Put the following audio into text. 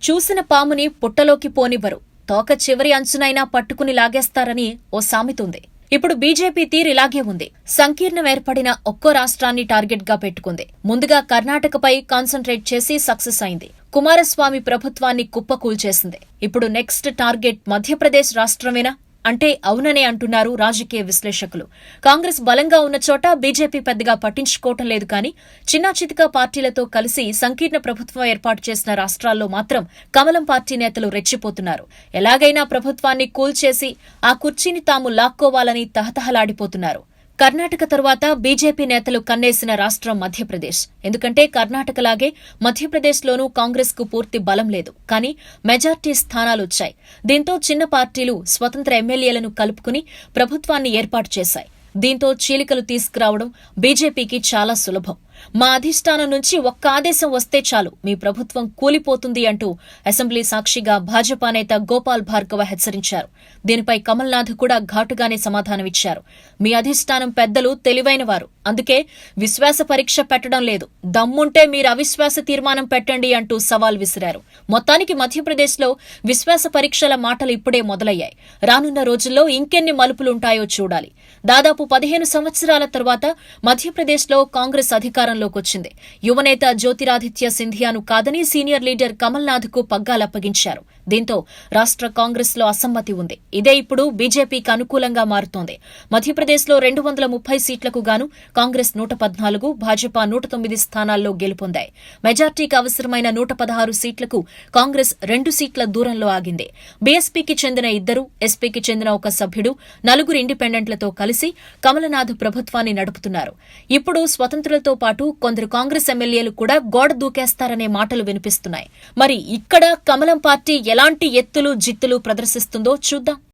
చూసిన పాముని పుట్టలోకి పోనివ్వరు, తోక చివరి అంచునైనా పట్టుకుని లాగేస్తారని ఓ సామెతుంది. ఇప్పుడు బీజేపీ తీరు ఇలాగే ఉంది. సంకీర్ణం ఏర్పడిన ఒక్కో రాష్ట్రాన్ని టార్గెట్ గా పెట్టుకుంది. ముందుగా కర్ణాటకపై కాన్సంట్రేట్ చేసి సక్సెస్ అయింది. కుమారస్వామి ప్రభుత్వాన్ని కుప్పకూల్చేసింది. ఇప్పుడు నెక్స్ట్ టార్గెట్ మధ్యప్రదేశ్ రాష్ట్రమేనా అంటే అవుననే అంటున్నారు రాజకీయ విశ్లేషకులు. కాంగ్రెస్ బలంగా ఉన్న చోట బీజేపీ పెద్దగా పట్టించుకోవటం లేదు, కానీ చిన్నా చితకా పార్టీలతో కలిసి సంకీర్ణ ప్రభుత్వం ఏర్పాటు చేసిన రాష్ట్రాల్లో మాత్రం కమలం పార్టీ నేతలు రెచ్చిపోతున్నారు. ఎలాగైనా ప్రభుత్వాన్ని కూల్చేసి ఆ కుర్చీని తాము లాక్కోవాలని తహతహలాడిపోతున్నారు. కర్ణాటక తరువాత బీజేపీ నేతలు కన్నేసిన రాష్ట్రం మధ్యప్రదేశ్. ఎందుకంటే కర్ణాటకలాగే మధ్యప్రదేశ్లోనూ కాంగ్రెస్ కు పూర్తి బలం లేదు, కానీ మెజార్టీ స్థానాలొచ్చాయి. దీంతో చిన్న పార్టీలు స్వతంత్ర ఎమ్మెల్యేలను కలుపుకుని ప్రభుత్వాన్ని ఏర్పాటు చేశాయి. దీంతో చీలికలు తీసుకురావడం బీజేపీకి చాలా సులభం. మా అధిష్టానం నుంచి ఒక్క ఆదేశం వస్తే చాలు, మీ ప్రభుత్వం కూలిపోతుంది అంటూ అసెంబ్లీ సాక్షిగా భాజపా నేత గోపాల్ భార్గవ హెచ్చరించారు. దీనిపై కమల్నాథ్ కూడా ఘాటుగానే సమాధానమిచ్చారు. మీ అధిష్టానం పెద్దలు తెలివైనవారు, అందుకే విశ్వాస పరీక్ష పెట్టడం లేదు. దమ్ముంటే మీరు అవిశ్వాస తీర్మానం పెట్టండి అంటూ సవాల్ విసిరారు. మొత్తానికి మధ్యప్రదేశ్లో విశ్వాస పరీక్షల మాటలు ఇప్పుడే మొదలయ్యాయి. రానున్న రోజుల్లో ఇంకెన్ని మలుపులుంటాయో చూడాలి. దాదాపు 15 సంవత్సరాల తర్వాత మధ్యప్రదేశ్లో కాంగ్రెస్ అధికారంలోకొచ్చింది. యువనేత జ్యోతిరాదిత్య సింధియాను కాదని సీనియర్ లీడర్ కమల్నాథ్ కు పగ్గాలప్పగించారు. దీంతో రాష్ట్ర కాంగ్రెస్ లో అసమ్మతి ఉంది. ఇదే ఇప్పుడు బీజేపీకి అనుకూలంగా మారుతోంది. మధ్యప్రదేశ్లో 230 సీట్లకు గాను కాంగ్రెస్ 114, భాజపా 109 స్థానాల్లో గెలుపొందాయి. మెజార్టీకి అవసరమైన 116 సీట్లకు కాంగ్రెస్ 2 సీట్ల దూరంలో ఆగింది. బీఎస్పీకి చెందిన 2, ఎస్పీకి చెందిన 1 సభ్యుడు, 4 ఇండిపెండెంట్లతో కలిసి కమలనాథ్ ప్రభుత్వాన్ని నడుపుతున్నారు. ఇప్పుడు స్వతంత్రులతో పాటు కొందరు కాంగ్రెస్ ఎమ్మెల్యేలు కూడా గోడ దూకేస్తారనే మాటలు వినిపిస్తున్నాయి. మరి ఇక్కడ కమలం పార్టీ ఎలాంటి ఎత్తులు జిత్తులు ప్రదర్శిస్తుందో చూద్దాం.